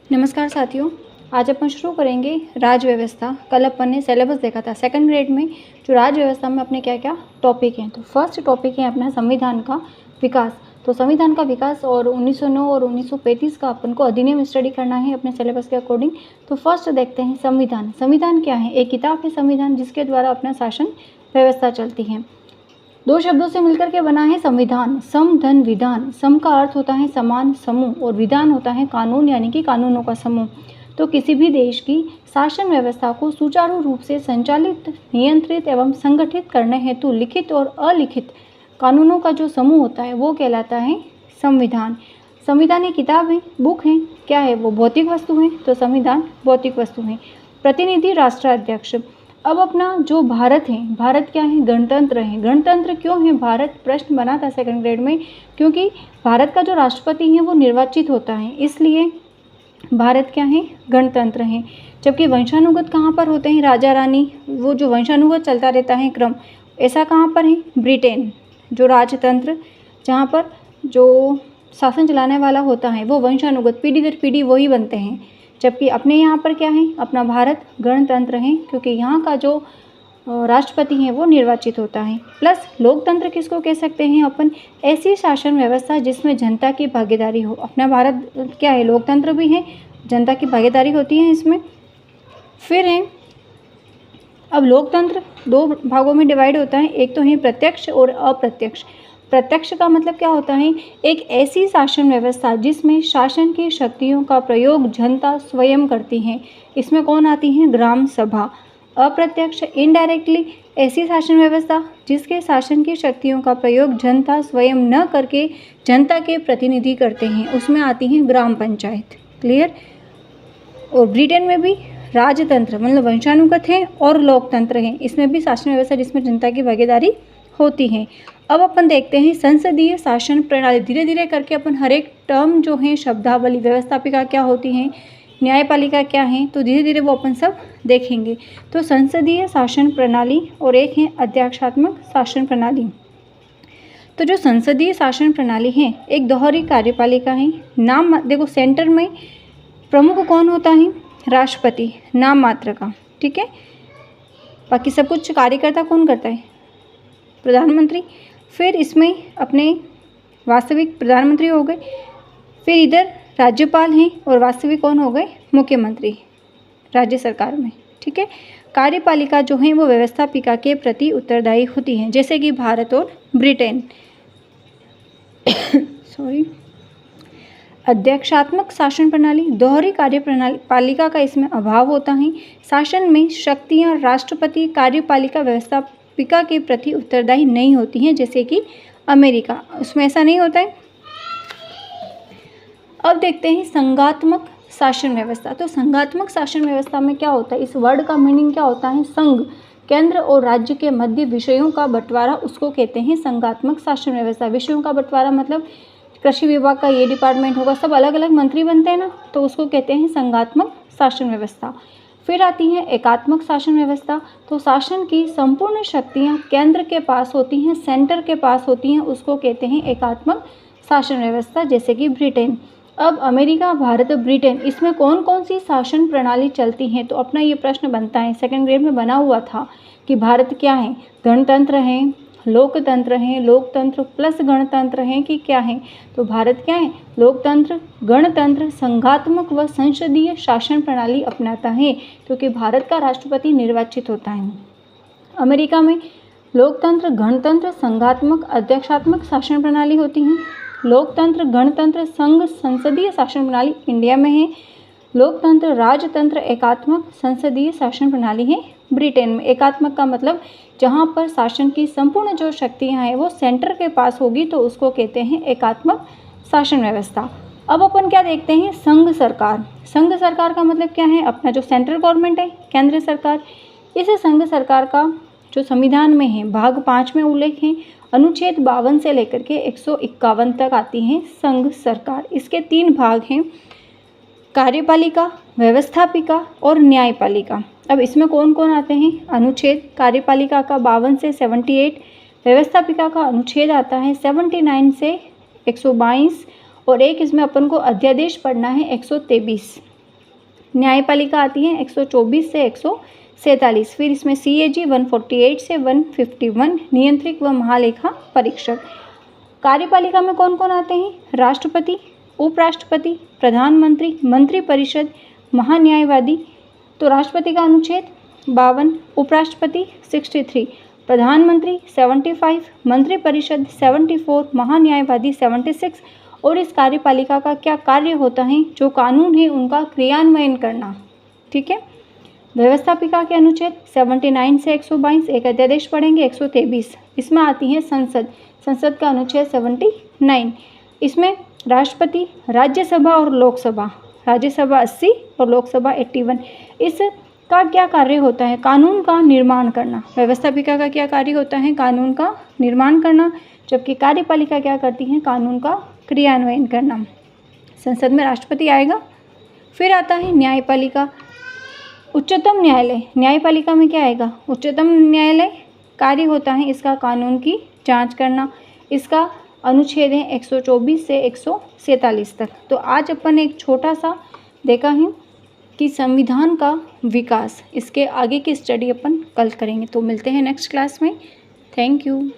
नमस्कार साथियों, आज अपन शुरू करेंगे राज्य व्यवस्था। कल अपन ने सिलेबस देखा था सेकंड ग्रेड में, जो राज्य व्यवस्था में अपने क्या क्या टॉपिक हैं। तो फर्स्ट टॉपिक है अपना संविधान का विकास। तो संविधान का विकास और 1909 और 1935 का अपन को अधिनियम स्टडी करना है अपने सिलेबस के अकॉर्डिंग। तो फर्स्ट देखते हैं संविधान। संविधान क्या है? एक किताब है संविधान, जिसके द्वारा अपना शासन व्यवस्था चलती है। दो शब्दों से मिलकर के बना है संविधान। सम धन विधान। सम का अर्थ होता है समान, समूह, और विधान होता है कानून, यानी कि कानूनों का समूह। तो किसी भी देश की शासन व्यवस्था को सुचारू रूप से संचालित, नियंत्रित एवं संगठित करने हेतु लिखित और अलिखित कानूनों का जो समूह होता है वो कहलाता है संविधान। संविधान एक किताब है, बुक है। क्या है वो? भौतिक वस्तु है। तो संविधान भौतिक वस्तु है। प्रतिनिधि राष्ट्राध्यक्ष। अब अपना जो भारत है, भारत क्या है? गणतंत्र है। गणतंत्र क्यों है भारत? प्रश्न बना था सेकंड ग्रेड में, क्योंकि भारत का जो राष्ट्रपति है वो निर्वाचित होता है, इसलिए भारत क्या है? गणतंत्र है। जबकि वंशानुगत कहाँ पर होते हैं? राजा रानी, वो जो वंशानुगत चलता रहता है क्रम, ऐसा कहाँ पर है? ब्रिटेन। जो राजतंत्र, जहाँ पर जो शासन चलाने वाला होता है वो वंशानुगत, पीढ़ी दर पीढ़ी वही बनते हैं। जबकि अपने यहाँ पर क्या है? अपना भारत गणतंत्र है, क्योंकि यहाँ का जो राष्ट्रपति है वो निर्वाचित होता है। प्लस लोकतंत्र किसको कह सकते हैं अपन? ऐसी शासन व्यवस्था जिसमें जनता की भागीदारी हो। अपना भारत क्या है? लोकतंत्र भी है, जनता की भागीदारी होती है इसमें। फिर है, अब लोकतंत्र दो भागों में डिवाइड होता है। एक तो है प्रत्यक्ष और अप्रत्यक्ष। प्रत्यक्ष का मतलब क्या होता है? एक ऐसी शासन व्यवस्था जिसमें शासन की शक्तियों का प्रयोग जनता स्वयं करती है। इसमें कौन आती है? ग्राम सभा। अप्रत्यक्ष, इनडायरेक्टली, ऐसी शासन व्यवस्था जिसके शासन की शक्तियों का प्रयोग जनता स्वयं न करके जनता के प्रतिनिधि करते हैं, उसमें आती है ग्राम पंचायत। क्लियर? और ब्रिटेन में भी राजतंत्र मतलब वंशानुगत है और लोकतंत्र है। इसमें भी शासन व्यवस्था जिसमें जनता की भागीदारी होती है। अब अपन देखते हैं संसदीय शासन प्रणाली। धीरे धीरे करके अपन हर एक टर्म जो है, शब्दावली, व्यवस्थापिका क्या होती है, न्यायपालिका क्या है, तो धीरे धीरे वो अपन सब देखेंगे। तो संसदीय शासन प्रणाली और एक है अध्यक्षात्मक शासन प्रणाली। तो जो संसदीय शासन प्रणाली है, एक दोहरी कार्यपालिका है। नाम देखो, सेंटर में प्रमुख कौन होता है? राष्ट्रपति, नाम मात्र का। ठीक है, बाकी सब कुछ कार्यकर्ता कौन करता है? प्रधानमंत्री। फिर इसमें अपने वास्तविक प्रधानमंत्री हो गए। फिर इधर राज्यपाल हैं और वास्तविक कौन हो गए? मुख्यमंत्री राज्य सरकार में। ठीक है, कार्यपालिका जो है वो व्यवस्थापिका के प्रति उत्तरदायी होती है, जैसे कि भारत और ब्रिटेन। सॉरी। अध्यक्षात्मक शासन प्रणाली, दोहरी पालिका का इसमें अभाव होता है। शासन में शक्तियाँ राष्ट्रपति, कार्यपालिका, व्यवस्थापिका के प्रति उत्तरदायी नहीं होती हैं, जैसे कि अमेरिका, उसमें ऐसा नहीं होता है। अब देखते हैं संघात्मक शासन व्यवस्था। तो संघात्मक शासन व्यवस्था में क्या होता है? इस वर्ड का मीनिंग क्या होता है? संघ, केंद्र और राज्य के मध्य विषयों का बंटवारा, उसको कहते हैं संघात्मक शासन व्यवस्था। विषयों का बंटवारा मतलब कृषि विभाग का ये डिपार्टमेंट होगा, सब अलग अलग मंत्री बनते हैं ना, तो उसको कहते हैं संघात्मक शासन व्यवस्था। फिर आती है एकात्मक शासन व्यवस्था। तो शासन की संपूर्ण शक्तियाँ केंद्र के पास होती हैं, सेंटर के पास होती हैं, उसको कहते हैं एकात्मक शासन व्यवस्था, जैसे कि ब्रिटेन। अब अमेरिका, भारत और ब्रिटेन, इसमें कौन कौन सी शासन प्रणाली चलती हैं? तो अपना ये प्रश्न बनता है, सेकंड ग्रेड में बना हुआ था कि भारत क्या है? गणतंत्र है, लोकतंत्र है, लोकतंत्र प्लस गणतंत्र है कि क्या है? तो भारत क्या है? लोकतंत्र, गणतंत्र, संघात्मक व संसदीय शासन प्रणाली अपनाता है, क्योंकि भारत का राष्ट्रपति निर्वाचित होता है। अमेरिका में लोकतंत्र, गणतंत्र, संघात्मक, अध्यक्षात्मक शासन प्रणाली होती है। लोकतंत्र, गणतंत्र, संघ, संसदीय शासन प्रणाली इंडिया में है। लोकतंत्र, राजतंत्र, एकात्मक, संसदीय शासन प्रणाली है ब्रिटेन में। एकात्मक का मतलब जहाँ पर शासन की संपूर्ण जो शक्तियाँ हैं वो सेंटर के पास होगी, तो उसको कहते हैं एकात्मक शासन व्यवस्था। अब अपन क्या देखते हैं? संघ सरकार। संघ सरकार का मतलब क्या है? अपना जो सेंट्रल गवर्नमेंट है, केंद्र सरकार। इस संघ सरकार का जो संविधान में है भाग 5 में उल्लेख है, अनुच्छेद 52 से लेकर के 151 तक आती है संघ सरकार। इसके 3 भाग हैं, कार्यपालिका, व्यवस्थापिका और न्यायपालिका। अब इसमें कौन कौन आते हैं? अनुच्छेद कार्यपालिका का 52 से 78, व्यवस्थापिका का अनुच्छेद आता है 79 से 122 और एक इसमें अपन को अध्यादेश पढ़ना है 123। न्यायपालिका आती है 124 से 147, फिर इसमें CAG 148 से 151, नियंत्रक व महालेखा परीक्षक। कार्यपालिका में कौन कौन आते हैं? राष्ट्रपति, उपराष्ट्रपति, प्रधानमंत्री, मंत्रिपरिषद, महान्यायवादी। तो राष्ट्रपति का अनुच्छेद 52, उपराष्ट्रपति 63, प्रधानमंत्री 75, मंत्रिपरिषद 74, महान्यायवादी 76। और इस कार्यपालिका का क्या कार्य होता है? जो कानून है उनका क्रियान्वयन करना। ठीक है। व्यवस्थापिका के अनुच्छेद 79 से 122, एक अध्यादेश पढ़ेंगे 123। इसमें आती है संसद, संसद का अनुच्छेद 79। इसमें राष्ट्रपति, राज्यसभा और लोकसभा, राज्यसभा 80 और लोकसभा 81। इसका क्या कार्य होता है? कानून का निर्माण करना। व्यवस्थापिका का क्या कार्य होता है? कानून का निर्माण करना, जबकि कार्यपालिका क्या करती है? कानून का क्रियान्वयन करना। संसद में राष्ट्रपति आएगा। फिर आता है न्यायपालिका, उच्चतम न्यायालय। न्यायपालिका में क्या आएगा? उच्चतम न्यायालय। कार्य होता है इसका कानून की जांच करना। इसका अनुच्छेद है 124 से 147 तक। तो आज अपन एक छोटा सा देखा है कि संविधान का विकास, इसके आगे की स्टडी अपन कल करेंगे। तो मिलते हैं नेक्स्ट क्लास में। Thank you.